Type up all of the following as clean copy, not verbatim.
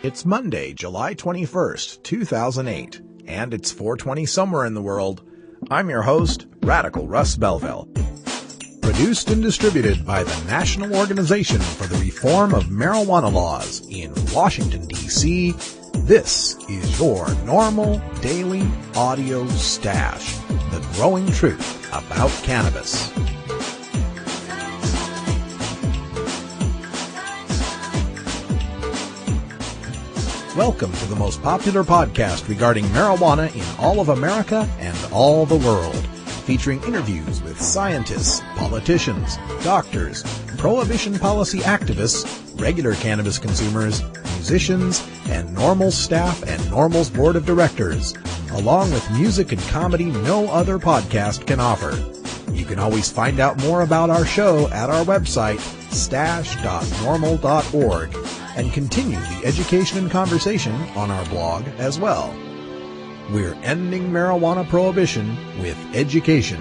It's Monday, July 21st, 2008, and it's 4:20 somewhere in the world. I'm your host, Radical Russ Belville. Produced and distributed by the National Organization for the Reform of Marijuana Laws in Washington, D.C., this is your NORML Daily Audio Stash, the growing truth about cannabis. Welcome to the most popular podcast regarding marijuana in all of America and all the world, featuring interviews with scientists, politicians, doctors, prohibition policy activists, regular cannabis consumers, musicians, and NORML staff and NORML's board of directors, along with music and comedy no other podcast can offer. You can always find out more about our show at our website, stash.norml.org, and continue the education and conversation on our blog as well. We're ending marijuana prohibition with education,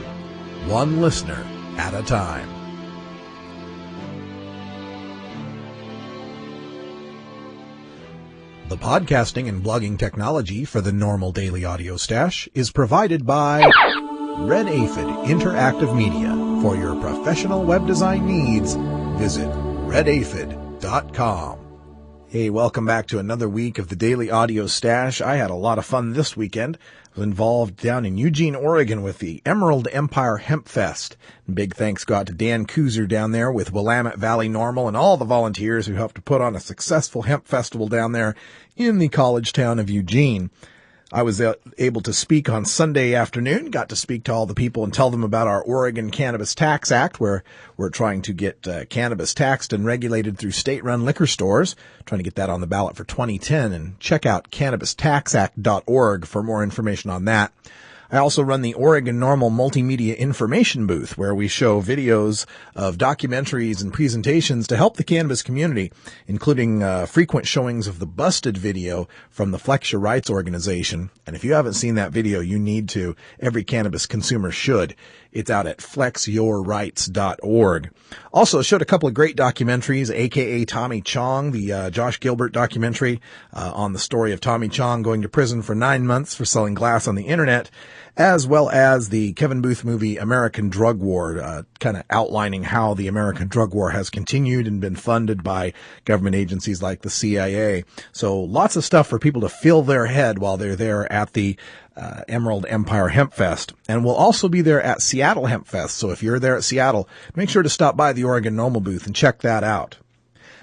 one listener at a time. The podcasting and blogging technology for the NORML Daily Audio Stash is provided by Red Aphid Interactive Media. For your professional web design needs, visit redaphid.com. Hey, welcome back to another week of the Daily Audio Stash. I had a lot of fun this weekend. I was involved down in Eugene, Oregon with the Emerald Empire Hemp Fest. And big thanks go out to Dan Kuzer down there with Willamette Valley NORML and all the volunteers who helped to put on a successful hemp festival down there in the college town of Eugene. I was able to speak on Sunday afternoon, got to speak to all the people and tell them about our Oregon Cannabis Tax Act, where we're trying to get cannabis taxed and regulated through state-run liquor stores, trying to get that on the ballot for 2010, and check out cannabistaxact.org for more information on that. I also run the Oregon NORML Multimedia Information Booth, where we show videos of documentaries and presentations to help the cannabis community, including frequent showings of the Busted video from the Flex Your Rights organization. And if you haven't seen that video, you need to. Every cannabis consumer should. It's out at flexyourrights.org. Also showed a couple of great documentaries, aka Tommy Chong, the Josh Gilbert documentary on the story of Tommy Chong going to prison for 9 months for selling glass on the internet, as well as the Kevin Booth movie American Drug War, kind of outlining how the American drug war has continued and been funded by government agencies like the CIA. So lots of stuff for people to fill their head while they're there at the Emerald Empire Hemp Fest. And we'll also be there at Seattle Hemp Fest. So if you're there at Seattle, make sure to stop by the Oregon NORML booth and check that out.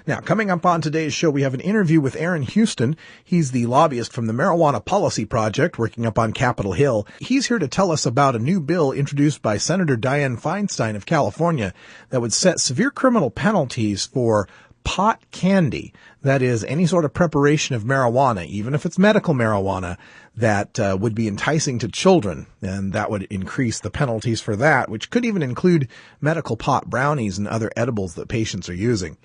Now, coming up on today's show, we have an interview with Aaron Houston. He's the lobbyist from the Marijuana Policy Project working up on Capitol Hill. He's here to tell us about a new bill introduced by Senator Dianne Feinstein of California that would set severe criminal penalties for pot candy. That is, any sort of preparation of marijuana, even if it's medical marijuana, that would be enticing to children. And that would increase the penalties for that, which could even include medical pot brownies and other edibles that patients are using.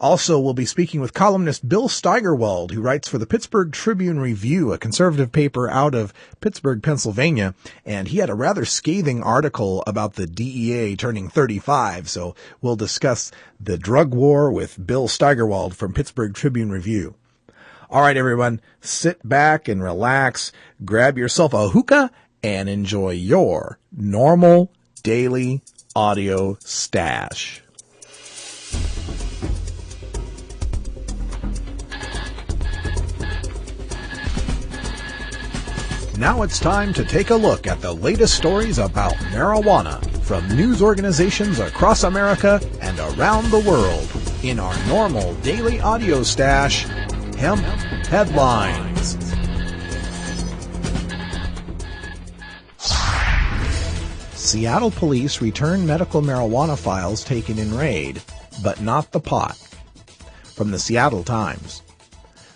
Also, we'll be speaking with columnist Bill Steigerwald, who writes for the Pittsburgh Tribune-Review, a conservative paper out of Pittsburgh, Pennsylvania, and he had a rather scathing article about the DEA turning 35, so we'll discuss the drug war with Bill Steigerwald from Pittsburgh Tribune-Review. All right, everyone, sit back and relax, grab yourself a hookah, and enjoy your NORML Daily Audio Stash. Now it's time to take a look at the latest stories about marijuana from news organizations across America and around the world in our NORML Daily Audio Stash, Hemp Headlines. Seattle police return medical marijuana files taken in raid, but not the pot. From the Seattle Times.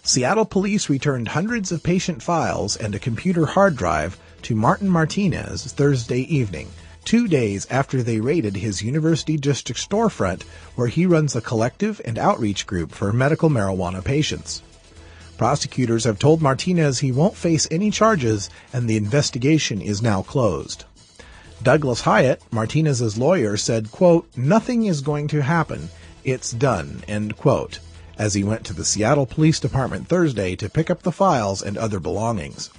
Seattle police returned hundreds of patient files and a computer hard drive to Martin Martinez Thursday evening, 2 days after they raided his University District storefront where he runs a collective and outreach group for medical marijuana patients. Prosecutors have told Martinez he won't face any charges and the investigation is now closed. Douglas Hyatt, Martinez's lawyer, said, quote, "Nothing is going to happen. It's done," end quote, as he went to the Seattle Police Department Thursday to pick up the files and other belongings.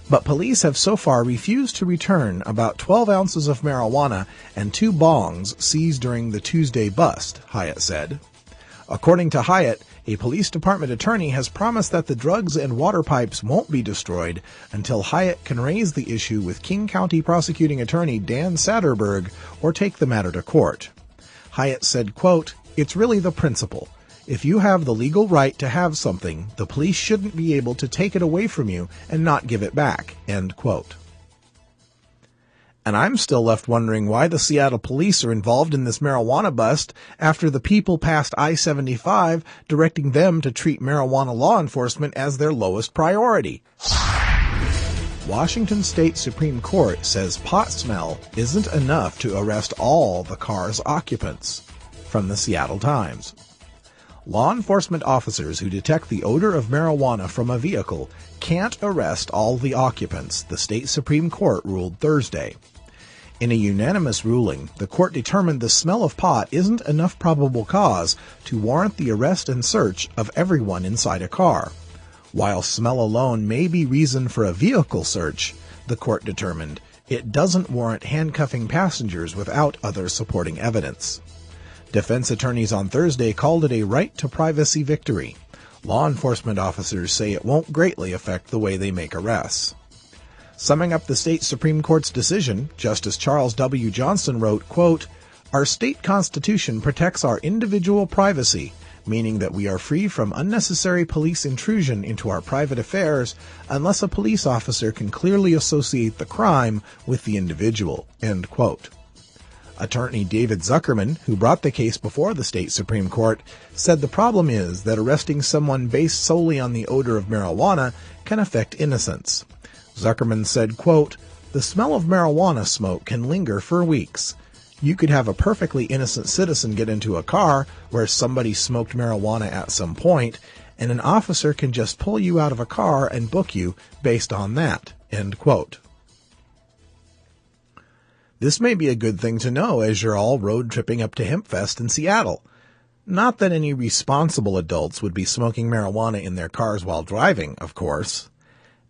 But police have so far refused to return about 12 ounces of marijuana and 2 bongs seized during the Tuesday bust, Hyatt said. According to Hyatt, a police department attorney has promised that the drugs and water pipes won't be destroyed until Hyatt can raise the issue with King County prosecuting attorney Dan Satterberg or take the matter to court. Hyatt said, quote, "It's really the principle. If you have the legal right to have something, the police shouldn't be able to take it away from you and not give it back," end quote. And I'm still left wondering why the Seattle police are involved in this marijuana bust after the people passed I-75 directing them to treat marijuana law enforcement as their lowest priority. Washington State Supreme Court says pot smell isn't enough to arrest all the car's occupants. From the Seattle Times. Law enforcement officers who detect the odor of marijuana from a vehicle can't arrest all the occupants, the state Supreme Court ruled Thursday. In a unanimous ruling, the court determined the smell of pot isn't enough probable cause to warrant the arrest and search of everyone inside a car. While smell alone may be reason for a vehicle search, the court determined, it doesn't warrant handcuffing passengers without other supporting evidence. Defense attorneys on Thursday called it a right to privacy victory. Law enforcement officers say it won't greatly affect the way they make arrests. Summing up the state Supreme Court's decision, Justice Charles W. Johnson wrote, quote, "Our state constitution protects our individual privacy, meaning that we are free from unnecessary police intrusion into our private affairs unless a police officer can clearly associate the crime with the individual," end quote. Attorney David Zuckerman, who brought the case before the state Supreme Court, said the problem is that arresting someone based solely on the odor of marijuana can affect innocence. Zuckerman said, quote, "The smell of marijuana smoke can linger for weeks. You could have a perfectly innocent citizen get into a car where somebody smoked marijuana at some point, and an officer can just pull you out of a car and book you based on that," end quote. This may be a good thing to know as you're all road tripping up to Hempfest in Seattle. Not that any responsible adults would be smoking marijuana in their cars while driving, of course.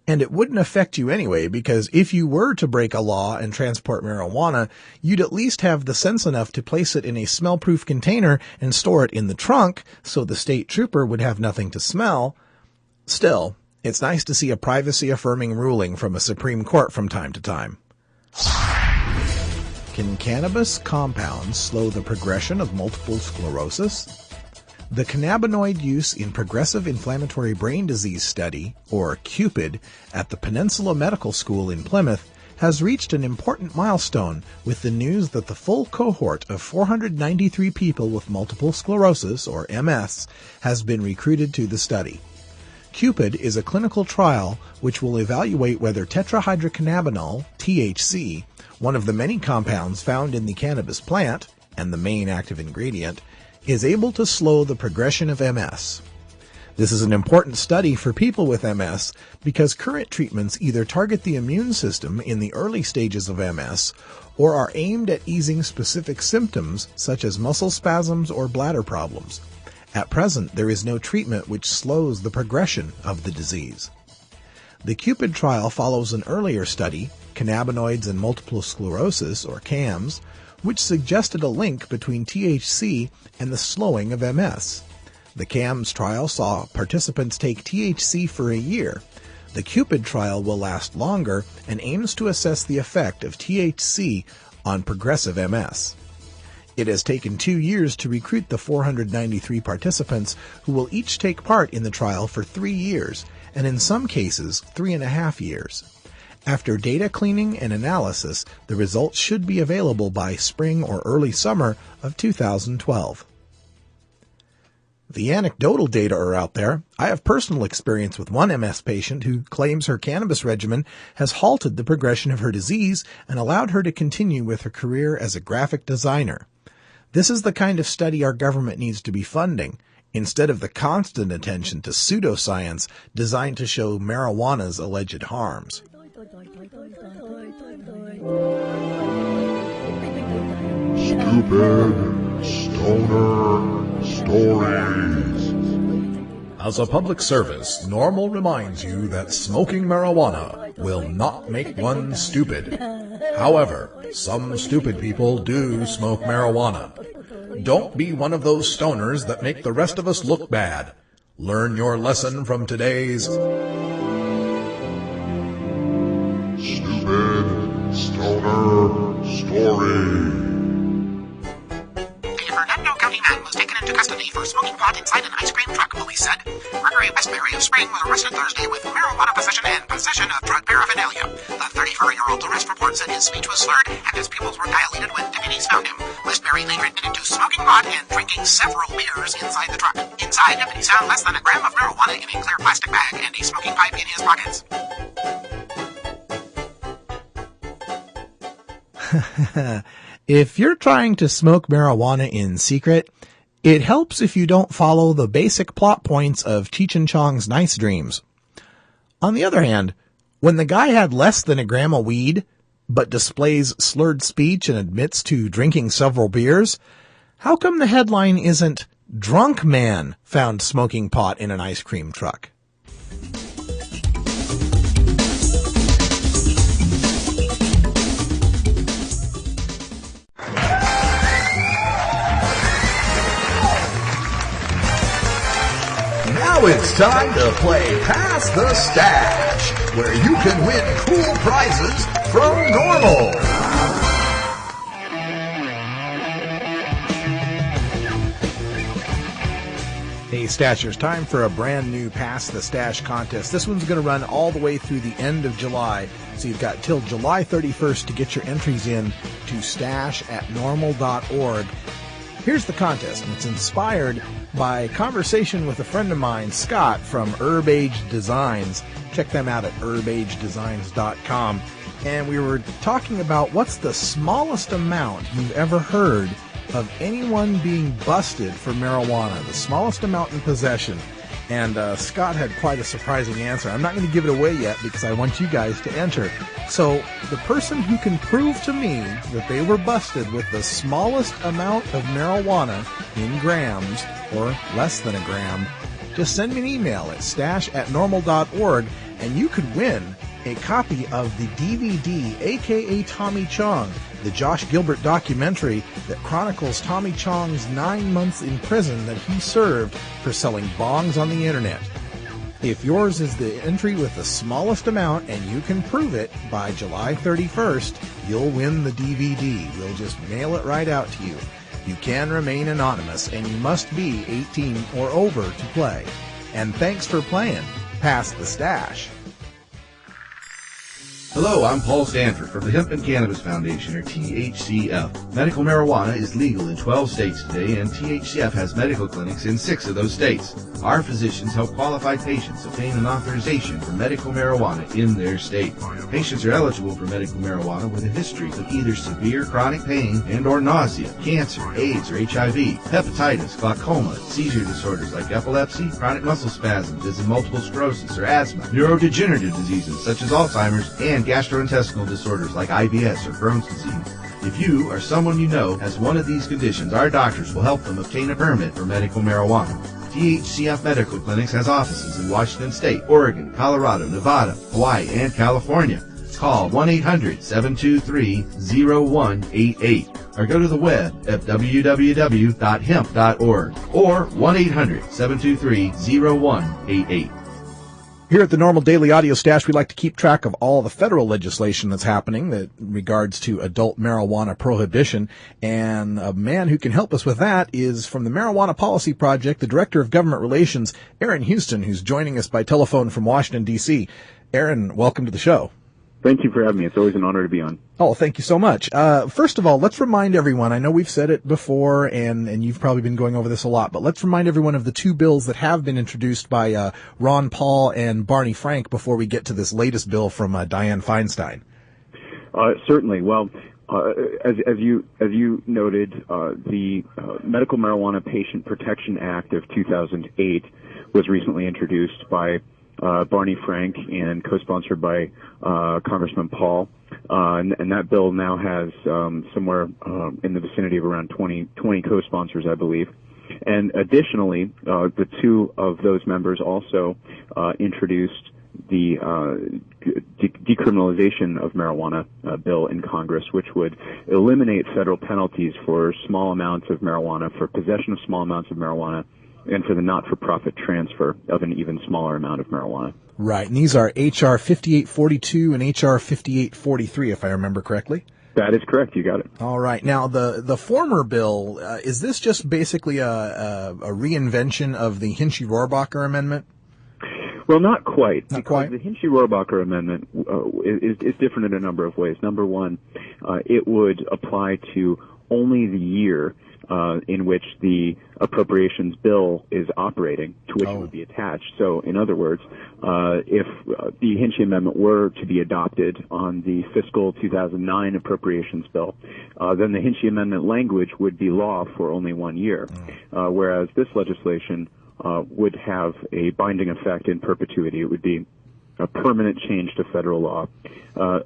And it wouldn't affect you anyway, because if you were to break a law and transport marijuana, you'd at least have the sense enough to place it in a smell-proof container and store it in the trunk so the state trooper would have nothing to smell. Still, it's nice to see a privacy-affirming ruling from a Supreme Court from time to time. Can cannabis compounds slow the progression of multiple sclerosis? The Cannabinoid Use in Progressive Inflammatory Brain Disease Study, or CUPID, at the Peninsula Medical School in Plymouth has reached an important milestone with the news that the full cohort of 493 people with multiple sclerosis, or MS, has been recruited to the study. CUPID is a clinical trial which will evaluate whether tetrahydrocannabinol, THC, one of the many compounds found in the cannabis plant, and the main active ingredient, is able to slow the progression of MS. This is an important study for people with MS because current treatments either target the immune system in the early stages of MS or are aimed at easing specific symptoms such as muscle spasms or bladder problems. At present, there is no treatment which slows the progression of the disease. The CUPID trial follows an earlier study, Cannabinoids and Multiple Sclerosis, or CAMS, which suggested a link between THC and the slowing of MS. The CAMS trial saw participants take THC for a year. The CUPID trial will last longer and aims to assess the effect of THC on progressive MS. It has taken 2 years to recruit the 493 participants who will each take part in the trial for 3 years, and in some cases 3.5 years. After data cleaning and analysis, the results should be available by spring or early summer of 2012. The anecdotal data are out there. I have personal experience with one MS patient who claims her cannabis regimen has halted the progression of her disease and allowed her to continue with her career as a graphic designer. This is the kind of study our government needs to be funding, instead of the constant attention to pseudoscience designed to show marijuana's alleged harms. Stupid Stoner Stories. As a public service, NORML reminds you that smoking marijuana will not make one stupid. However, some stupid people do smoke marijuana. Don't be one of those stoners that make the rest of us look bad. Learn your lesson from today's Stupid Stoner Story. A Fernando County man was taken into custody for smoking pot inside an ice cream truck, police said. Gregory Westbury of Spring was arrested Thursday with marijuana possession and possession of drug paraphernalia. The 34-year-old arrest report said his speech was slurred and his pupils were dilated when deputies found him. Westbury later admitted to smoking pot and drinking several beers inside the truck. Inside, deputies found less than a gram of marijuana in a clear plastic bag and a smoking pipe in his pockets. If you're trying to smoke marijuana in secret, it helps if you don't follow the basic plot points of Cheech and Chong's Nice Dreams. On the other hand, when the guy had less than a gram of weed, but displays slurred speech and admits to drinking several beers, how come the headline isn't "Drunk Man Found Smoking Pot in an Ice Cream Truck"? Now it's time to play Pass the Stash, where you can win cool prizes from NORML. Hey Stashers, time for a brand new Pass the Stash contest. This one's going to run all the way through the end of July, so you've got till July 31st to get your entries in to stash@norml.org. Here's the contest, and it's inspired by a conversation with a friend of mine, Scott, from Herb Age Designs. Check them out at herbagedesigns.com. And we were talking about what's the smallest amount you've ever heard of anyone being busted for marijuana, the smallest amount in possession. And Scott had quite a surprising answer. I'm not going to give it away yet because I want you guys to enter. So the person who can prove to me that they were busted with the smallest amount of marijuana in grams or less than a gram, just send me an email at stash@norml.org and you could win a copy of the DVD, a.k.a. Tommy Chong, the Josh Gilbert documentary that chronicles Tommy Chong's 9 months in prison that he served for selling bongs on the internet. If yours is the entry with the smallest amount and you can prove it by July 31st, you'll win the DVD. We'll just mail it right out to you. You can remain anonymous and you must be 18 or over to play. And thanks for playing Pass the Stash. Hello, I'm Paul Stanford from the Hemp and Cannabis Foundation, or THCF. Medical marijuana is legal in 12 states today, and THCF has medical clinics in 6 of those states. Our physicians help qualified patients obtain an authorization for medical marijuana in their state. Patients are eligible for medical marijuana with a history of either severe chronic pain and or nausea, cancer, AIDS or HIV, hepatitis, glaucoma, seizure disorders like epilepsy, chronic muscle spasms as in multiple sclerosis or asthma, neurodegenerative diseases such as Alzheimer's, and gastrointestinal disorders like IBS or Crohn's disease. If you or someone you know has one of these conditions, our doctors will help them obtain a permit for medical marijuana. THCF Medical Clinics has offices in Washington State, Oregon, Colorado, Nevada, Hawaii, and California. Call 1-800-723-0188 or go to the web at www.hemp.org or 1-800-723-0188. Here at the NORML Daily Audio Stash, we like to keep track of all the federal legislation that's happening that regards to adult marijuana prohibition. And a man who can help us with that is from the Marijuana Policy Project, the Director of Government Relations, Aaron Houston, who's joining us by telephone from Washington, D.C. Aaron, welcome to the show. Thank you for having me. It's always an honor to be on. Oh, thank you so much. First of all, let's remind everyone, I know we've said it before and you've probably been going over this a lot, but let's remind everyone of the 2 bills that have been introduced by Ron Paul and Barney Frank before we get to this latest bill from Dianne Feinstein. Certainly. Well, as you noted, the Medical Marijuana Patient Protection Act of 2008 was recently introduced by Barney Frank and co-sponsored by Congressman Paul, and that bill now has somewhere in the vicinity of around 20 co-sponsors, I believe. And additionally, the two of those members also introduced the decriminalization of marijuana bill in Congress, which would eliminate federal penalties for small amounts of marijuana, for possession of small amounts of marijuana, and for the not-for-profit transfer of an even smaller amount of marijuana. Right, and these are H.R. 5842 and H.R. 5843, if I remember correctly. That is correct. You got it. All right. Now, the former bill, is this just basically a reinvention of the Hinchy-Rohrbacher Amendment? Well, not quite. Not quite. The Hinchy-Rohrbacher Amendment is different in a number of ways. Number one, it would apply to only the year in which the appropriations bill is operating, to which it would be attached. So, in other words, if the Hinchy Amendment were to be adopted on the fiscal 2009 appropriations bill, then the Hinchy Amendment language would be law for only 1 year, whereas this legislation would have a binding effect in perpetuity. It would be a permanent change to federal law.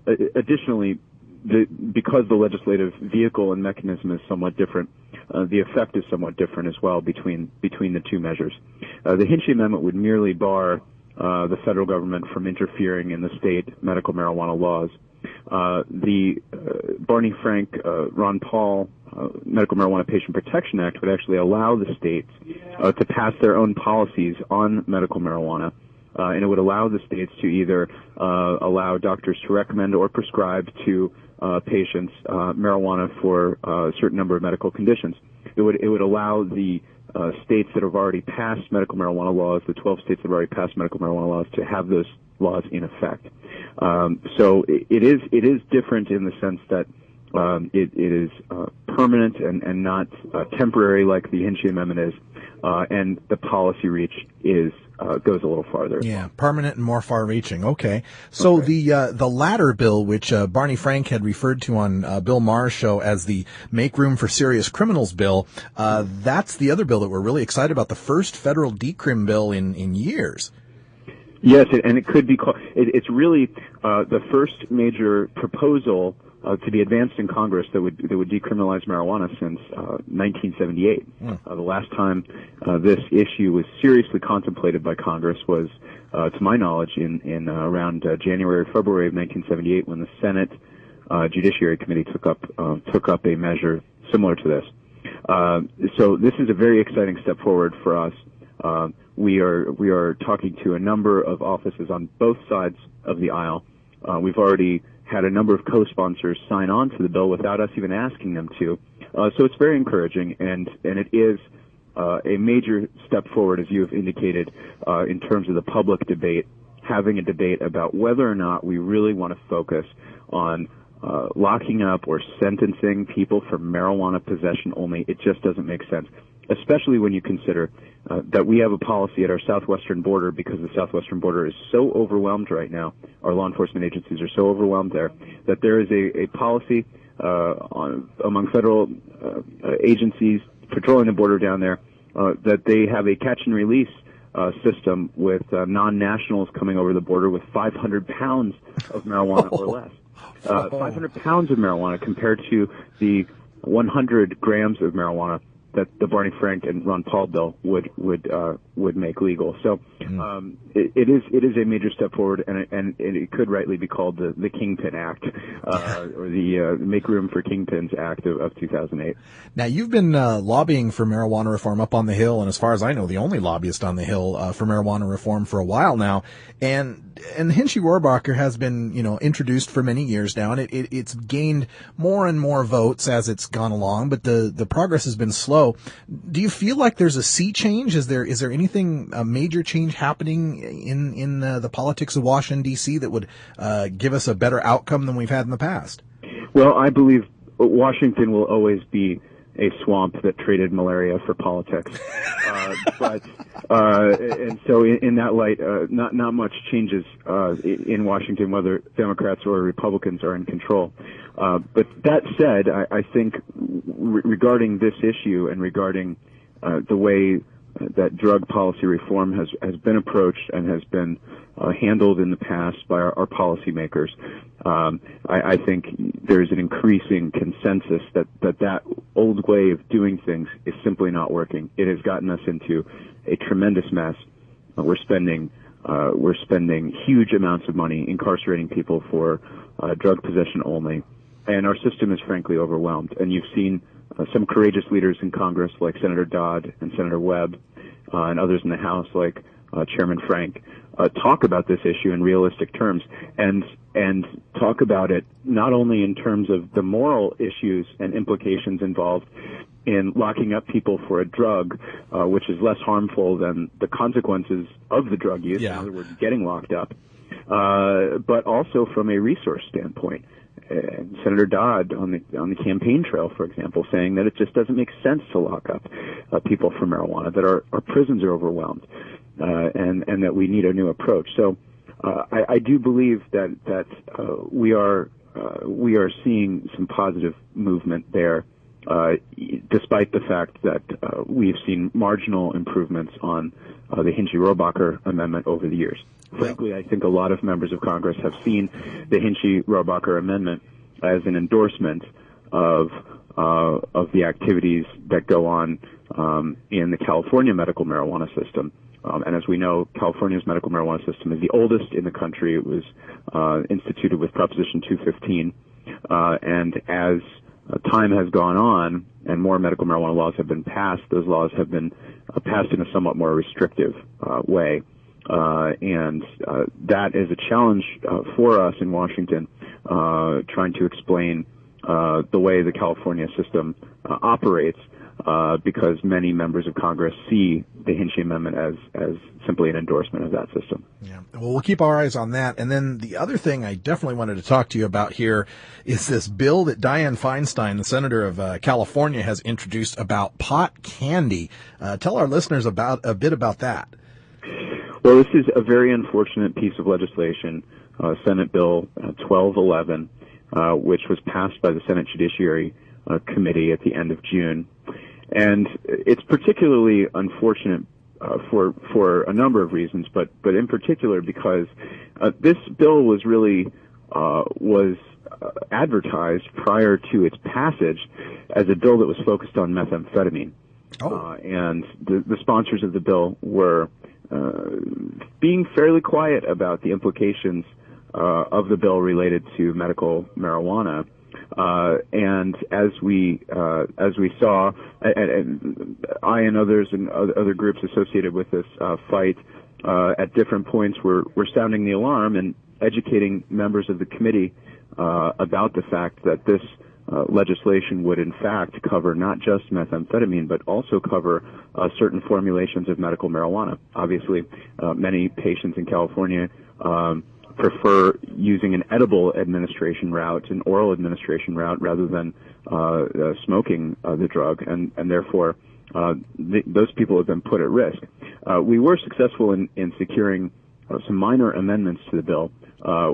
Additionally, because the legislative vehicle and mechanism is somewhat different, the effect is somewhat different as well between the two measures. The Hinchy Amendment would merely bar the federal government from interfering in the state medical marijuana laws. The Barney Frank, Ron Paul Medical Marijuana Patient Protection Act would actually allow the states to pass their own policies on medical marijuana. And it would allow the states to either allow doctors to recommend or prescribe to patients marijuana for a certain number of medical conditions. It would allow the states that have already passed medical marijuana laws, the 12 states that have already passed medical marijuana laws, to have those laws in effect. So it is different in the sense that it is permanent and not temporary like the Hinchy Amendment is, and the policy reach goes a little farther. Yeah, permanent and more far-reaching. Okay. So the latter bill, which Barney Frank had referred to on Bill Maher's show as the Make Room for Serious Criminals bill, that's the other bill that we're really excited about, the first federal decrim bill in years. Yes, and it could be called, it's really the first major proposal to be advanced in Congress that would decriminalize marijuana since 1978. The last time this issue was seriously contemplated by Congress was, to my knowledge, in around January or February of 1978, when the Senate Judiciary Committee took up a measure similar to this. So this is a very exciting step forward for us. We are talking to a number of offices on both sides of the aisle. We've already had a number of co-sponsors sign on to the bill without us even asking them to. So it's very encouraging, and it is a major step forward, as you have indicated, in terms of the public debate, having a debate about whether or not we really want to focus on locking up or sentencing people for marijuana possession only. It just doesn't make sense, especially when you consider that we have a policy at our southwestern border, because the southwestern border is so overwhelmed right now. Our law enforcement agencies are so overwhelmed there that there is a policy among federal agencies patrolling the border down there that they have a catch and release system with non-nationals coming over the border with 500 pounds of marijuana or less. 500 pounds of marijuana compared to the 100 grams of marijuana that the Barney Frank and Ron Paul bill would make legal. So it is a major step forward, and it could rightly be called the Kingpin Act, or the Make Room for Kingpins Act of 2008. Now, you've been lobbying for marijuana reform up on the Hill, and as far as I know, the only lobbyist on the Hill for marijuana reform for a while now. And Hinchy-Rohrbacher has been, introduced for many years now, and it's gained more and more votes as it's gone along, but the progress has been slow. Do you feel like there's a sea change? Is there anything, a major change happening in the politics of Washington, D.C. that would give us a better outcome than we've had in the past? Well, I believe Washington will always be a swamp that traded malaria for politics. And so in that light, not much changes in Washington, whether Democrats or Republicans are in control. But that said, I think regarding this issue and regarding the way that drug policy reform has been approached and has been handled in the past by our policymakers. I think there's an increasing consensus that old way of doing things is simply not working. It has gotten us into a tremendous mess. We're spending huge amounts of money incarcerating people for drug possession only, and our system is frankly overwhelmed. And you've seen some courageous leaders in Congress like Senator Dodd and Senator Webb and others in the House like Chairman Frank talk about this issue in realistic terms and talk about it not only in terms of the moral issues and implications involved in locking up people for a drug, which is less harmful than the consequences of the drug use, in other words, getting locked up, but also from a resource standpoint. Senator Dodd on the campaign trail, for example, saying that it just doesn't make sense to lock up people for marijuana, that our prisons are overwhelmed, and that we need a new approach. So I do believe that we are seeing some positive movement there, despite the fact that we've seen marginal improvements on the Hinchy-Robacher amendment over the years. Frankly, I think a lot of members of Congress have seen the Hinchy-Robacher amendment as an endorsement of the activities that go on in the California medical marijuana system. And as we know, California's medical marijuana system is the oldest in the country. It was instituted with Proposition 215. And as time has gone on and more medical marijuana laws have been passed, those laws have been passed in a somewhat more restrictive way. And that is a challenge for us in Washington, trying to explain the way the California system operates, because many members of Congress see the Hinchy Amendment as simply an endorsement of that system. Yeah. Well, we'll keep our eyes on that. And then the other thing I definitely wanted to talk to you about here is this bill that Dianne Feinstein, the senator of California, has introduced about pot candy. Tell our listeners a bit about that. Well, this is a very unfortunate piece of legislation, Senate Bill 1211, which was passed by the Senate Judiciary Committee at the end of June. And it's particularly unfortunate for a number of reasons, but in particular because this bill was really advertised prior to its passage as a bill that was focused on methamphetamine. And the sponsors of the bill were being fairly quiet about the implications of the bill related to medical marijuana. And as we saw, and I and others and other groups associated with this fight at different points were sounding the alarm and educating members of the committee about the fact that this legislation would in fact cover not just methamphetamine, but also cover certain formulations of medical marijuana. Obviously, many patients in California prefer using an edible administration route, an oral administration route, rather than smoking the drug, and therefore those people have been put at risk. We were successful in securing some minor amendments to the bill,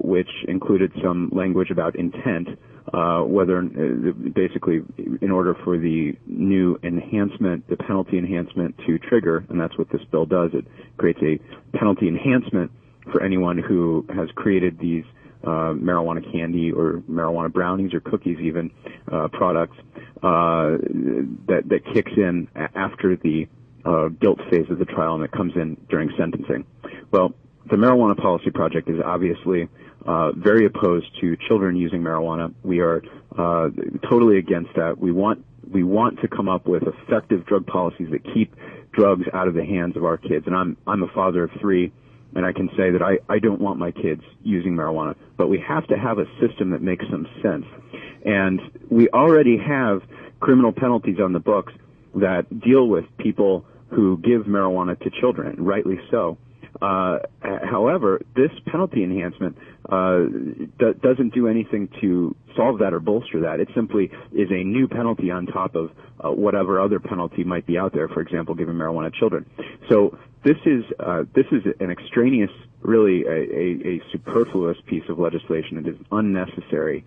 which included some language about intent, whether basically in order for the new enhancement, the penalty enhancement to trigger, and that's what this bill does. It creates a penalty enhancement for anyone who has created these marijuana candy or marijuana brownies or cookies even products that kicks in after the guilt phase of the trial, and it comes in during sentencing. Well, the Marijuana Policy Project is obviously very opposed to children using marijuana. We are totally against that. We want to come up with effective drug policies that keep drugs out of the hands of our kids. And I'm a father of 3, and I can say that I don't want my kids using marijuana. But we have to have a system that makes some sense. And we already have criminal penalties on the books that deal with people who give marijuana to children, rightly so. However, this penalty enhancement doesn't do anything to solve that or bolster that. It simply is a new penalty on top of whatever other penalty might be out there, for example, giving marijuana to children. So this is an extraneous, really a superfluous piece of legislation. It is unnecessary.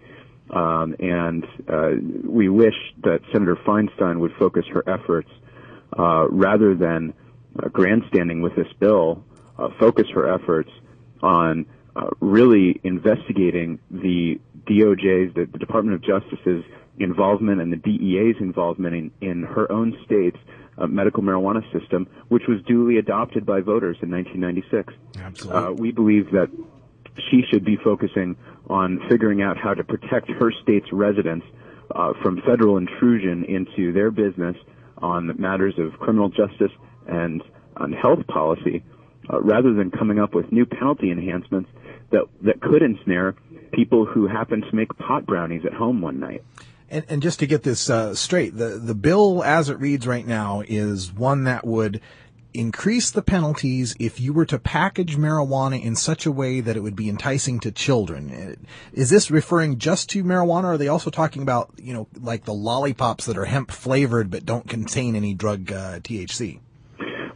And we wish that Senator Feinstein would focus her efforts rather than grandstanding with this bill, focus her efforts on really investigating the DOJ's, the Department of Justice's involvement and the DEA's involvement in her own state's medical marijuana system, which was duly adopted by voters in 1996. Absolutely. We believe that she should be focusing on figuring out how to protect her state's residents from federal intrusion into their business on matters of criminal justice and on health policy, rather than coming up with new penalty enhancements that could ensnare people who happen to make pot brownies at home one night. And just to get this straight, the bill as it reads right now is one that would increase the penalties if you were to package marijuana in such a way that it would be enticing to children. Is this referring just to marijuana, or are they also talking about, like the lollipops that are hemp flavored but don't contain any drug THC?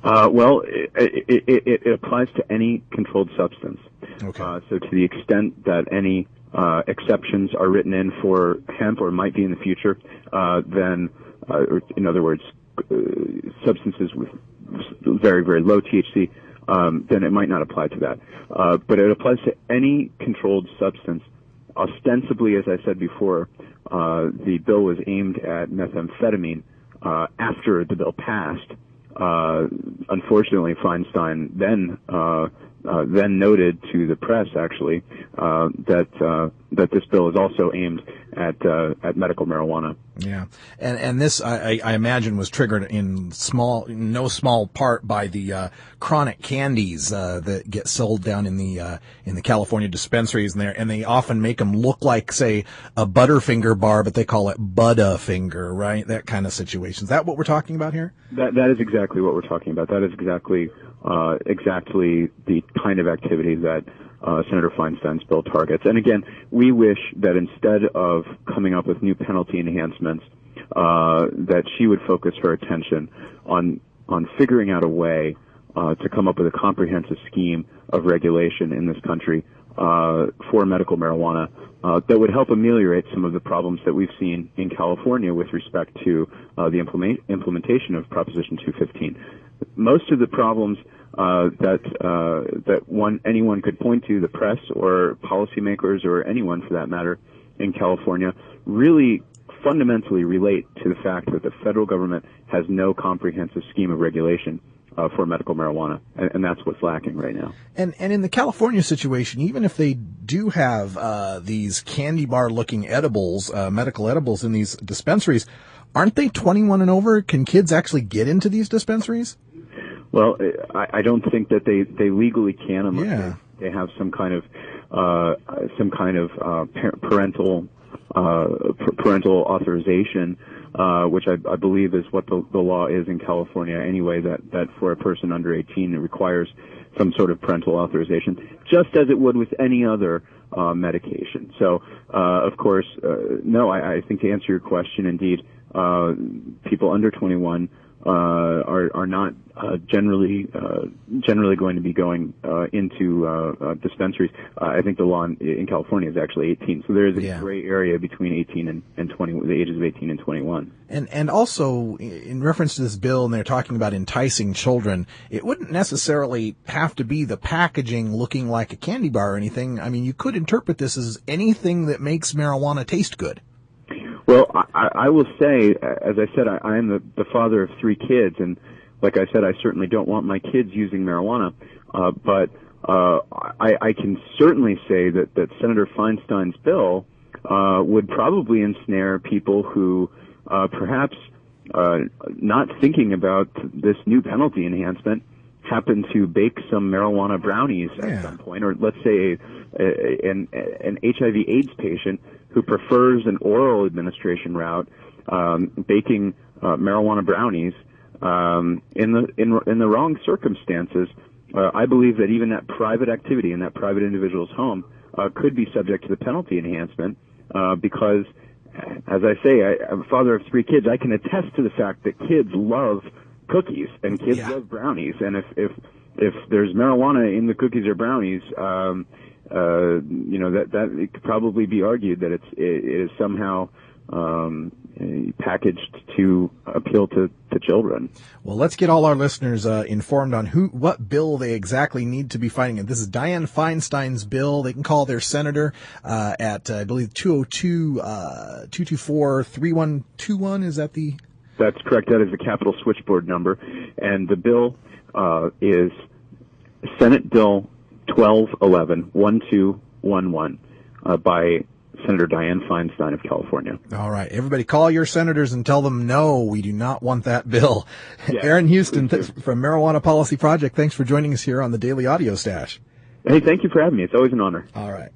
Well, it applies to any controlled substance. Okay. So to the extent that any exceptions are written in for hemp or might be in the future, then, in other words, substances with very, very low THC, then it might not apply to that. But it applies to any controlled substance. Ostensibly, as I said before, the bill was aimed at methamphetamine after the bill passed. Unfortunately, Feinstein then noted to the press, actually, that this bill is also aimed at medical marijuana. Yeah, and this I imagine was triggered in no small part by the chronic candies that get sold down in the California dispensaries, and they often make them look like, say, a Butterfinger bar, but they call it Butta-Finger, right? That kind of situation. Is that what we're talking about here? That is exactly what we're talking about. That is exactly the kind of activity that Senator Feinstein's bill targets. And again, we wish that instead of coming up with new penalty enhancements, that she would focus her attention on figuring out a way to come up with a comprehensive scheme of regulation in this country for medical marijuana that would help ameliorate some of the problems that we've seen in California with respect to the implementation of Proposition 215. Most of the problems that anyone could point to, the press or policymakers or anyone for that matter in California, really fundamentally relate to the fact that the federal government has no comprehensive scheme of regulation for medical marijuana, and that's what's lacking right now. And in the California situation, even if they do have these candy bar looking edibles, medical edibles in these dispensaries, aren't they 21 and over? Can kids actually get into these dispensaries? Well, I don't think that they legally can unless they have some kind of parental authorization, which I believe is what the law is in California anyway. That for a person under 18 it requires some sort of parental authorization, just as it would with any other medication. So, of course, no. I think to answer your question, indeed, people under 21 are not generally going to be going into dispensaries. I think the law in California is actually 18, so there is a gray area between 18 and 20, the ages of 18 and 21. And also, in reference to this bill, and they're talking about enticing children, it wouldn't necessarily have to be the packaging looking like a candy bar or anything. I mean, you could interpret this as anything that makes marijuana taste good. Well, I will say, as I said, I am the father of 3 kids, and like I said, I certainly don't want my kids using marijuana, but I can certainly say that Senator Feinstein's bill would probably ensnare people who perhaps not thinking about this new penalty enhancement happen to bake some marijuana brownies at some point, or let's say an HIV/AIDS patient who prefers an oral administration route, baking marijuana brownies in the wrong circumstances. I believe that even that private activity in that private individual's home could be subject to the penalty enhancement because, as I say, I'm a father of 3 kids. I can attest to the fact that kids love cookies and kids love brownies, and if there's marijuana in the cookies or brownies, that it could probably be argued that it is somehow packaged to appeal to children. Well, let's get all our listeners informed on what bill they exactly need to be fighting. And this is Dianne Feinstein's bill. They can call their senator at, I believe, 202-224-3121. Is that the... That's correct. That is the Capitol switchboard number. And the bill is Senate Bill 1211 by Senator Dianne Feinstein of California. All right. Everybody call your senators and tell them, no, we do not want that bill. Yeah, Aaron Houston from Marijuana Policy Project, thanks for joining us here on the Daily Audio Stash. Hey, thank you for having me. It's always an honor. All right.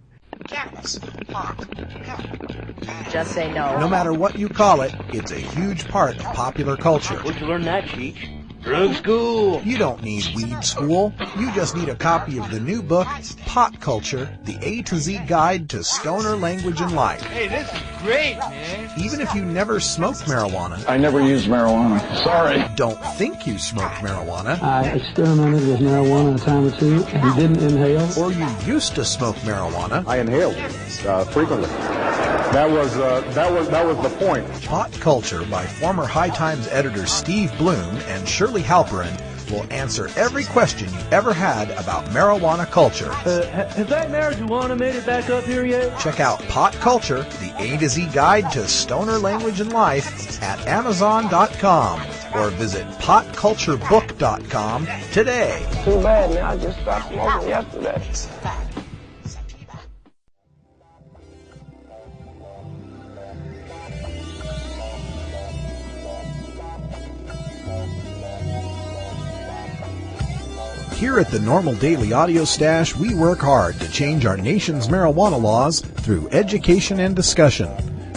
Cannabis, pot, hemp. Just say no. No matter what you call it, it's a huge part of popular culture. Where'd you learn that, Cheech? Drug school. You don't need weed school. You just need a copy of the new book, Pot Culture, the A to Z Guide to Stoner Language and Life. Hey, this is great, man. Even if you never smoked marijuana. I never used marijuana. Sorry. Don't think you smoked marijuana. I experimented with marijuana a time or two and didn't inhale. Or you used to smoke marijuana. I inhaled frequently. That was the point. Pot Culture by former High Times editor Steve Bloom and Shirley Halperin will answer every question you ever had about marijuana culture. Has that marijuana made it back up here yet? Check out Pot Culture, the A to Z Guide to Stoner Language and Life at Amazon.com or visit potculturebook.com today. Too bad, man. I just stopped smoking yesterday. Here at the NORML Daily Audio Stash, we work hard to change our nation's marijuana laws through education and discussion.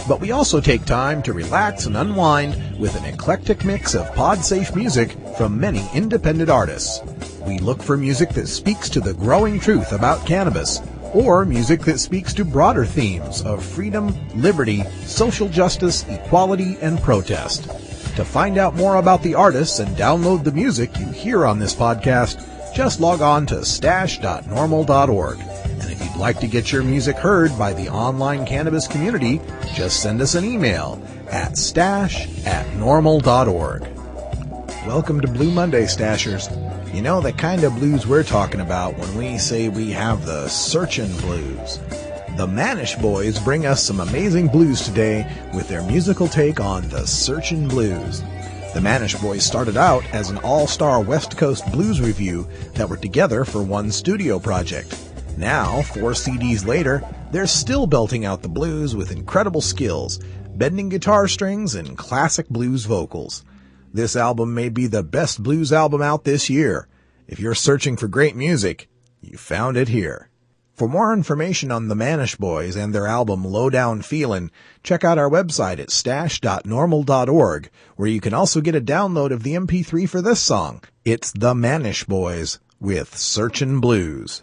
But we also take time to relax and unwind with an eclectic mix of pod-safe music from many independent artists. We look for music that speaks to the growing truth about cannabis, or music that speaks to broader themes of freedom, liberty, social justice, equality, and protest. To find out more about the artists and download the music you hear on this podcast, just log on to stash.normal.org. And if you'd like to get your music heard by the online cannabis community, just send us an email at stash@normal.org. Welcome to Blue Monday, Stashers. You know the kind of blues we're talking about when we say we have the searchin' blues. The Manish Boys bring us some amazing blues today with their musical take on the searchin' blues. The Manish Boys started out as an all-star West Coast blues review that were together for one studio project. Now, 4 CDs later, they're still belting out the blues with incredible skills, bending guitar strings and classic blues vocals. This album may be the best blues album out this year. If you're searching for great music, you found it here. For more information on the Manish Boys and their album Lowdown Feelin', check out our website at stash.normal.org, where you can also get a download of the MP3 for this song. It's the Manish Boys with Searchin' Blues.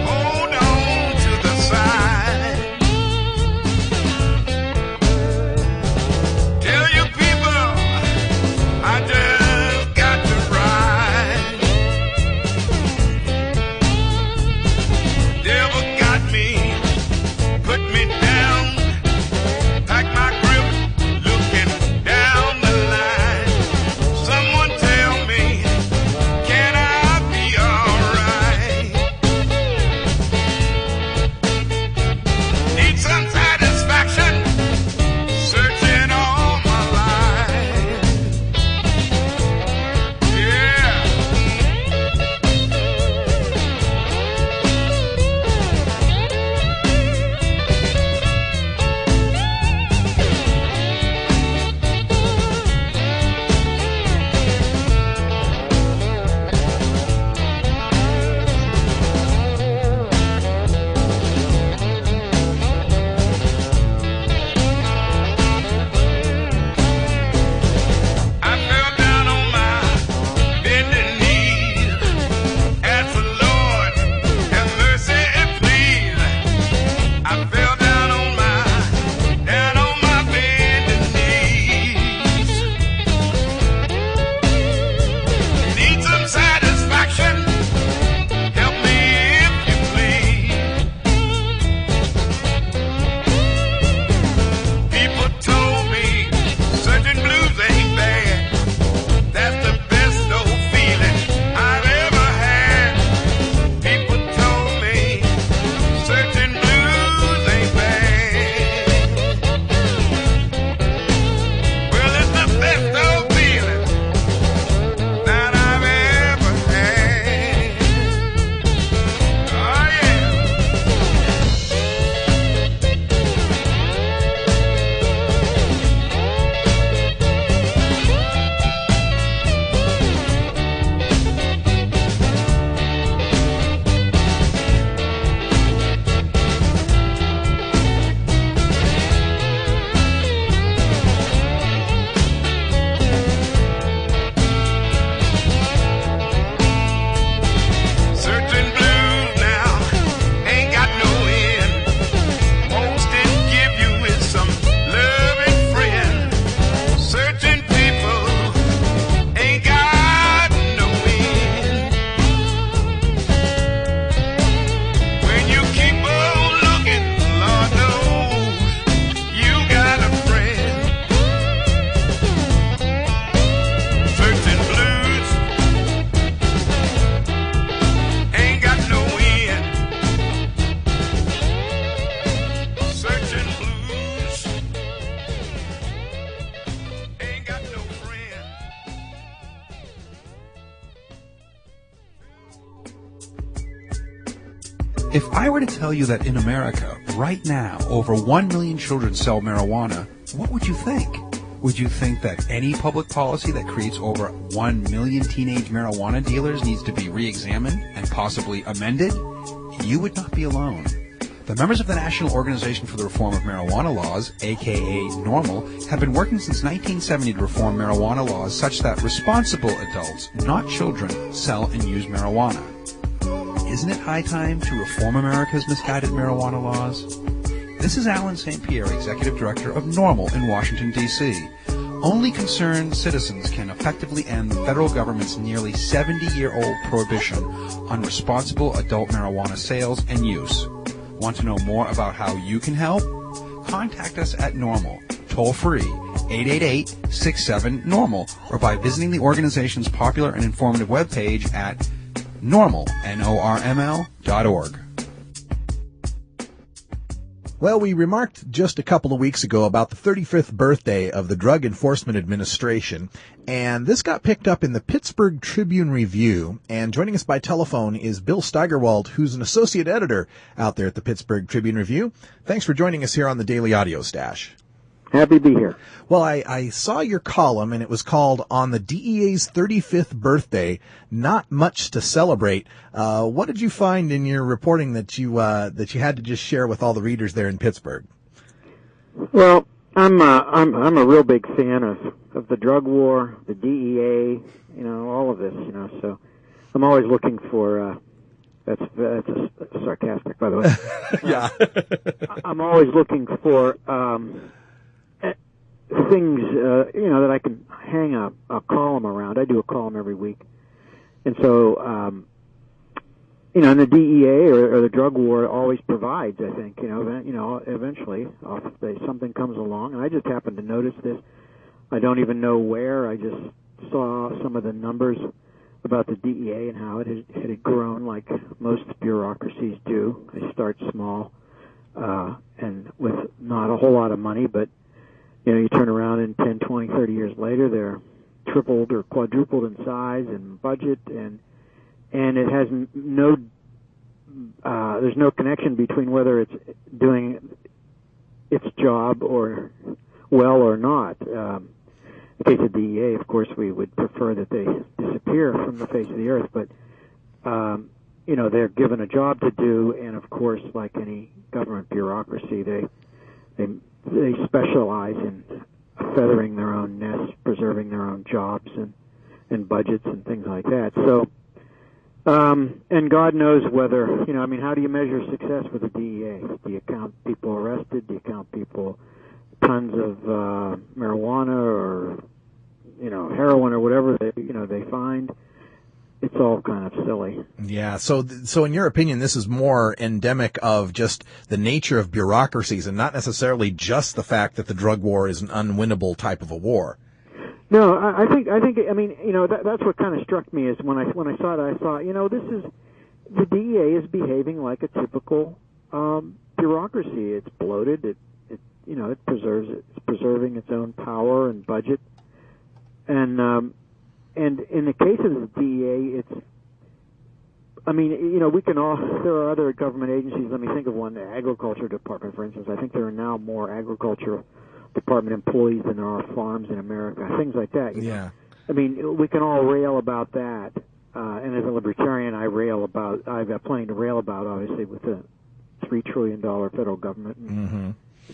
Hold on to If I were to tell you that in America, right now, over 1 million children sell marijuana, what would you think? Would you think that any public policy that creates over 1 million teenage marijuana dealers needs to be re-examined and possibly amended? You would not be alone. The members of the National Organization for the Reform of Marijuana Laws, aka NORML, have been working since 1970 to reform marijuana laws such that responsible adults, not children, sell and use marijuana. Isn't it high time to reform America's misguided marijuana laws? This is Alan St. Pierre, Executive Director of NORML in Washington, D.C. Only concerned citizens can effectively end the federal government's nearly 70-year-old prohibition on responsible adult marijuana sales and use. Want to know more about how you can help? Contact us at NORML, toll-free, 888-67-NORML, or by visiting the organization's popular and informative webpage at NORML, NORML.org. Well, we remarked just a couple of weeks ago about the 35th birthday of the Drug Enforcement Administration, and this got picked up in the Pittsburgh Tribune-Review. And joining us by telephone is Bill Steigerwald, who's an associate editor out there at the Pittsburgh Tribune-Review. Thanks for joining us here on the Daily Audio Stash. Happy to be here. Well, I saw your column, and it was called "On the DEA's 35th Birthday, Not Much to Celebrate." What did you find in your reporting that you had to just share with all the readers there in Pittsburgh? Well, I'm a real big fan of the drug war, the DEA, all of this, So I'm always looking for. That's sarcastic, by the way. Yeah. I'm always looking for. Things, that I can hang a column around. I do a column every week. And so, and the DEA or the drug war always provides, I think, eventually, if something comes along. And I just happened to notice this. I don't even know where. I just saw some of the numbers about the DEA and how it had grown like most bureaucracies do. They start small, and with not a whole lot of money, but you turn around and 10, 20, 30 years later, they're tripled or quadrupled in size and budget, and it has there's no connection between whether it's doing its job or well or not. In the case of DEA, of course, we would prefer that they disappear from the face of the earth, but they're given a job to do, and of course, like any government bureaucracy, they specialize in feathering their own nests, preserving their own jobs and budgets and things like that. So, and God knows whether, how do you measure success with the DEA? Do you count people arrested? Do you count people, tons of marijuana or, heroin or whatever they find? It's all kind of silly. Yeah. So in your opinion, this is more endemic of just the nature of bureaucracies and not necessarily just the fact that the drug war is an unwinnable type of a war. No, I think, that's what kind of struck me is when I saw it, I thought, this is, the DEA is behaving like a typical, bureaucracy. It's bloated. It's preserving its own power and budget. And in the case of the DEA, there are other government agencies. Let me think of one, the Agriculture Department, for instance. I think there are now more Agriculture Department employees than there are farms in America, things like that. Yeah. We can all rail about that. And as a libertarian, I have plenty to rail about, obviously, with the $3 trillion federal government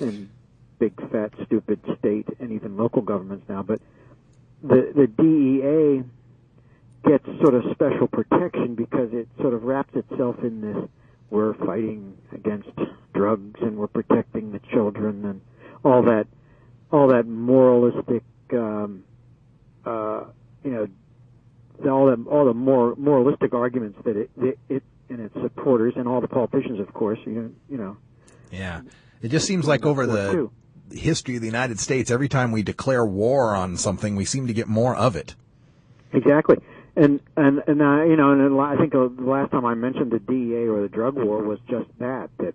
and big, fat, stupid state and even local governments now. But the DEA gets sort of special protection because it sort of wraps itself in this, we're fighting against drugs and we're protecting the children and all that moralistic, all the moralistic arguments that it and its supporters and all the politicians, of course, Yeah. It just seems like over the history of the United States, every time we declare war on something, we seem to get more of it. Exactly. And I think the last time I mentioned the DEA or the drug war was just that here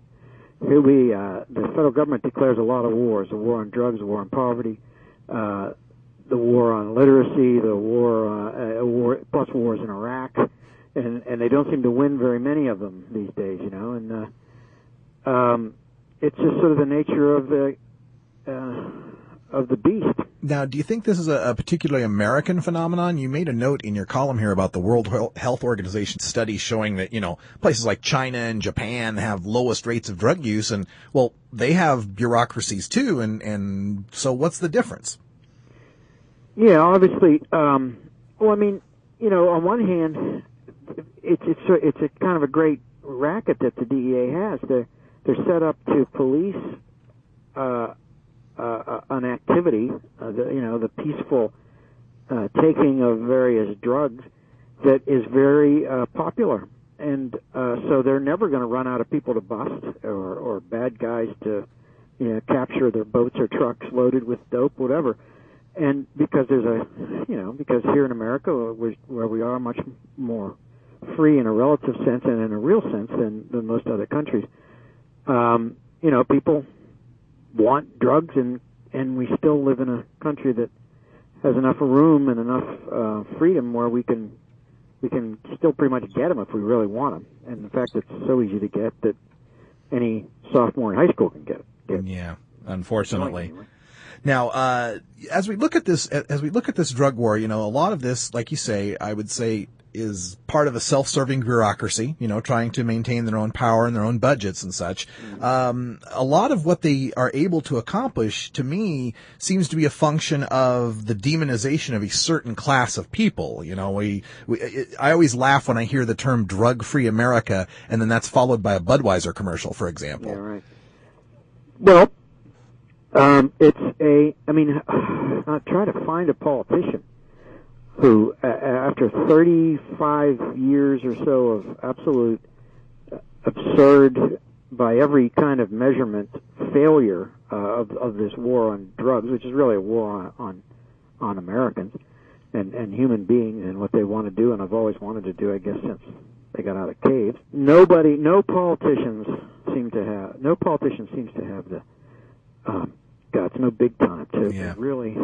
the federal government declares a lot of wars: the war on drugs, the war on poverty, the war on literacy, the war plus wars in Iraq, and they don't seem to win very many of them these days, and it's just sort of the nature of the beast. Now, do you think this is a particularly American phenomenon? You made a note in your column here about the World Health Organization study showing that, places like China and Japan have lowest rates of drug use, and, well, they have bureaucracies too, and so what's the difference? Yeah, obviously, on one hand, it's a kind of a great racket that the DEA has. They're set up to police an activity, the peaceful taking of various drugs that is very popular, and so they're never going to run out of people to bust or bad guys to capture their boats or trucks loaded with dope, whatever. And because because here in America, where we are much more free in a relative sense and in a real sense than most other countries, people want drugs, and we still live in a country that has enough room and enough freedom where we can still pretty much get them if we really want them. And in fact, it's so easy to get that any sophomore in high school can get it. Yeah, unfortunately. Now, as we look at this drug war, a lot of this, like you say, I would say, is part of a self-serving bureaucracy, trying to maintain their own power and their own budgets and such. A lot of what they are able to accomplish, to me, seems to be a function of the demonization of a certain class of people. I always laugh when I hear the term drug-free America, and then that's followed by a Budweiser commercial, for example. Yeah, right. Well, try to find a politician who, after 35 years or so of absolute absurd, by every kind of measurement, failure of this war on drugs, which is really a war on Americans and human beings and what they want to do, and I've always wanted to do, I guess, since they got out of caves. No politician seems to have the guts, no big time to really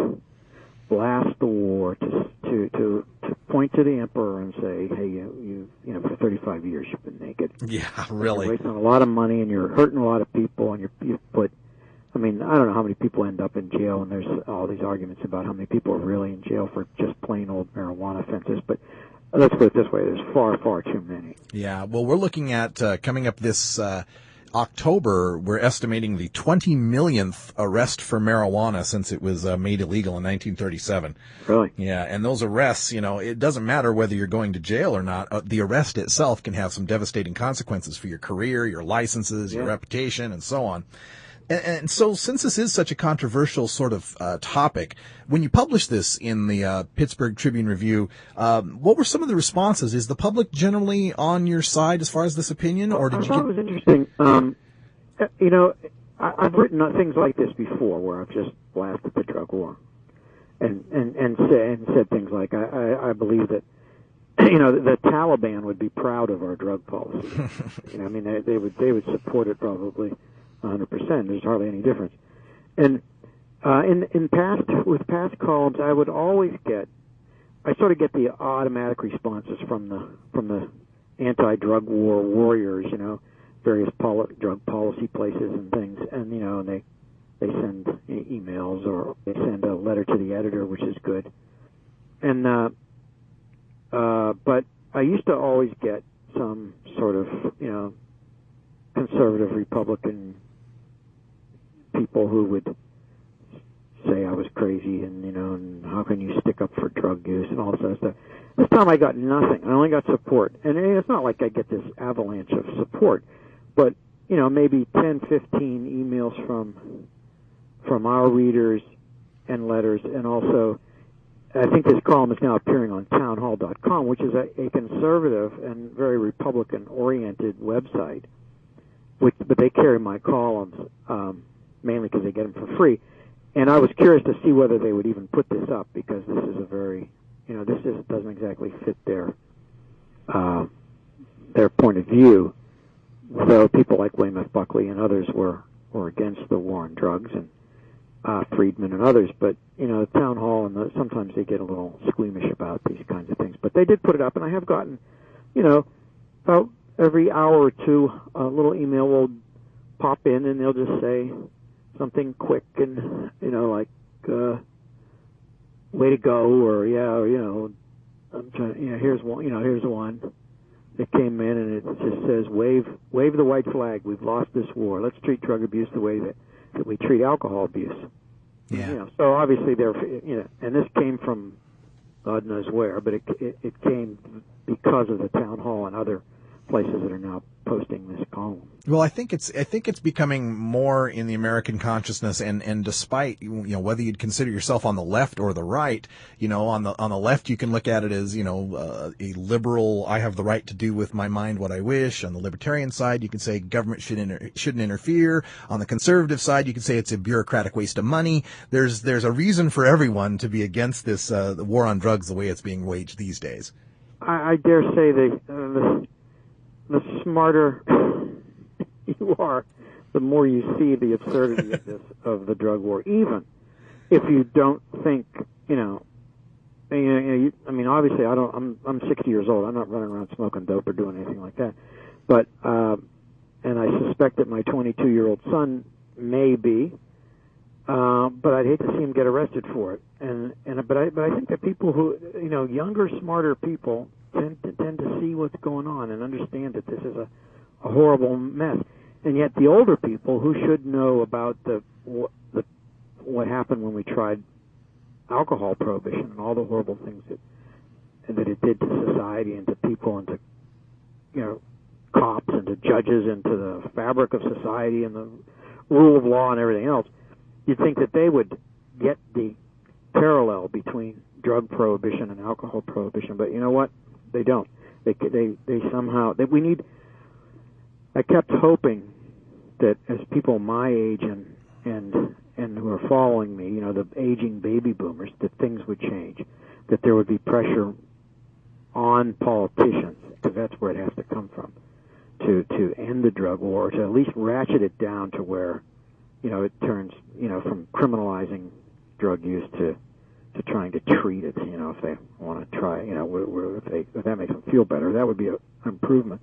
blast the war, to point to the emperor and say, hey, you for 35 years you've been naked. Yeah, really. You're wasting a lot of money and you're hurting a lot of people, and you've put, I don't know how many people end up in jail, and there's all these arguments about how many people are really in jail for just plain old marijuana offenses, but let's put it this way, there's far, far too many. Yeah, well, we're looking at coming up this October, we're estimating the 20 millionth arrest for marijuana since it was made illegal in 1937. Really? Yeah, and those arrests, it doesn't matter whether you're going to jail or not. The arrest itself can have some devastating consequences for your career, your licenses, your reputation, and so on. And so since this is such a controversial sort of topic, when you published this in the Pittsburgh Tribune Review, what were some of the responses? Is the public generally on your side as far as this opinion, or did you? I thought it was interesting. I've written things like this before, where I've just blasted the drug war, and said things like, I believe that the Taliban would be proud of our drug policy. They would support it probably 100%. There's hardly any difference. And with past columns, I would always I sort of get the automatic responses from the anti-drug war warriors, various drug policy places and things, and and they send emails or they send a letter to the editor, which is good. And but I used to always get some sort of conservative Republican people who would say I was crazy and how can you stick up for drug use and all this other stuff. This time I got nothing. I only got support. And it's not like I get this avalanche of support, but maybe 10, 15 emails from our readers and letters, and also I think this column is now appearing on townhall.com, which is a conservative and very Republican-oriented website, but they carry my columns mainly because they get them for free. And I was curious to see whether they would even put this up, because this is a very, doesn't exactly fit their point of view. Though people like William F. Buckley and others were against the war on drugs, and Friedman and others, but Town Hall and sometimes they get a little squeamish about these kinds of things. But they did put it up, and I have gotten about every hour or two, a little email will pop in, and they'll just say something quick and, like, way to go, or, I'm trying, here's one that came in, and it just says, wave the white flag. We've lost this war. Let's treat drug abuse the way that we treat alcohol abuse. Yeah. So obviously and this came from God knows where, but it came because of the town hall and other places that are now posting this column. Well, I think it's becoming more in the American consciousness, and despite, whether you'd consider yourself on the left or the right, on the left you can look at it as, a liberal, I have the right to do with my mind what I wish. On the libertarian side, you can say government shouldn't interfere. On the conservative side, you can say it's a bureaucratic waste of money. There's a reason for everyone to be against this the war on drugs the way it's being waged these days. I dare say the smarter you are, the more you see the absurdity of the drug war. Even if you don't think, obviously I'm 60 years old. I'm not running around smoking dope or doing anything like that. But and I suspect that my 22-year-old son may be. But I'd hate to see him get arrested for it. But I think that people who, younger, smarter people tend to see what's going on and understand that this is a horrible mess. And yet the older people who should know about what happened when we tried alcohol prohibition and all the horrible things that it did to society and to people and to cops and to judges and to the fabric of society and the rule of law and everything else, you'd think that they would get the parallel between drug prohibition and alcohol prohibition, but you know what? They don't. They somehow we need. I kept hoping that as people my age and who are following me, the aging baby boomers, that things would change, that there would be pressure on politicians, because that's where it has to come from, to end the drug war, to at least ratchet it down to where, it turns, from criminalizing drug use to trying to treat it, if they want to try, if that makes them feel better, that would be an improvement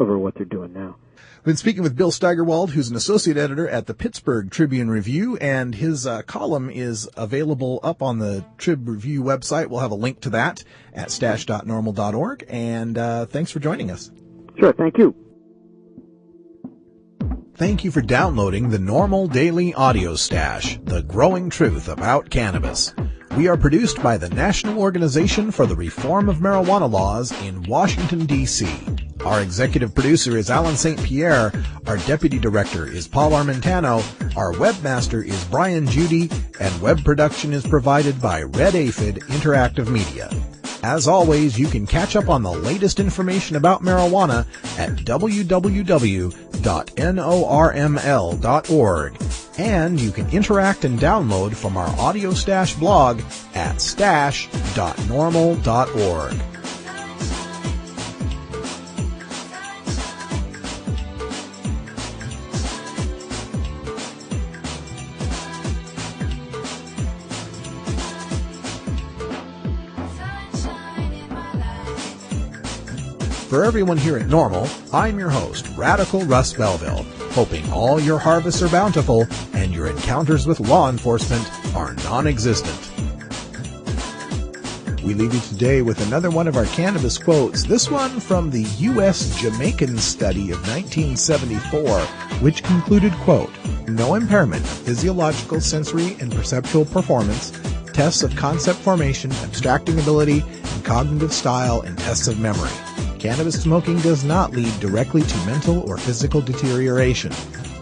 over what they're doing now. We've been speaking with Bill Steigerwald, who's an associate editor at the Pittsburgh Tribune Review, and his column is available up on the Trib Review website. We'll have a link to that at stash.normal.org, and thanks for joining us. Sure, thank you. Thank you for downloading the NORML Daily Audio Stash, the growing truth about cannabis. We are produced by the National Organization for the Reform of Marijuana Laws in Washington, D.C. Our executive producer is Alan St. Pierre. Our deputy director is Paul Armentano. Our webmaster is Brian Judy, and web production is provided by Red Aphid Interactive Media. As always, you can catch up on the latest information about marijuana at www.norml.org. And you can interact and download from our Audio Stash blog at stash.normal.org. For everyone here at NORML, I'm your host, Radical Russ Belville, hoping all your harvests are bountiful and your encounters with law enforcement are non-existent. We leave you today with another one of our cannabis quotes, this one from the U.S. Jamaican study of 1974, which concluded, quote, "No impairment of physiological, sensory, and perceptual performance, tests of concept formation, abstracting ability, and cognitive style, and tests of memory. Cannabis smoking does not lead directly to mental or physical deterioration.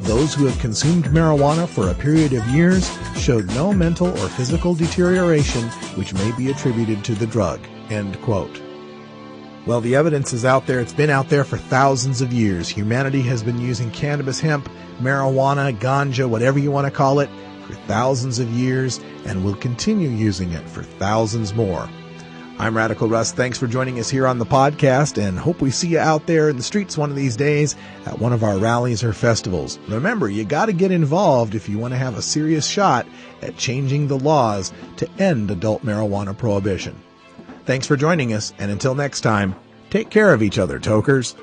Those who have consumed marijuana for a period of years showed no mental or physical deterioration which may be attributed to the drug." End quote. Well, the evidence is out there. It's been out there for thousands of years. Humanity has been using cannabis, hemp, marijuana, ganja, whatever you want to call it, for thousands of years, and will continue using it for thousands more. I'm Radical Russ. Thanks for joining us here on the podcast, and hope we see you out there in the streets one of these days at one of our rallies or festivals. Remember, you got to get involved if you want to have a serious shot at changing the laws to end adult marijuana prohibition. Thanks for joining us, and until next time, Take care of each other, tokers.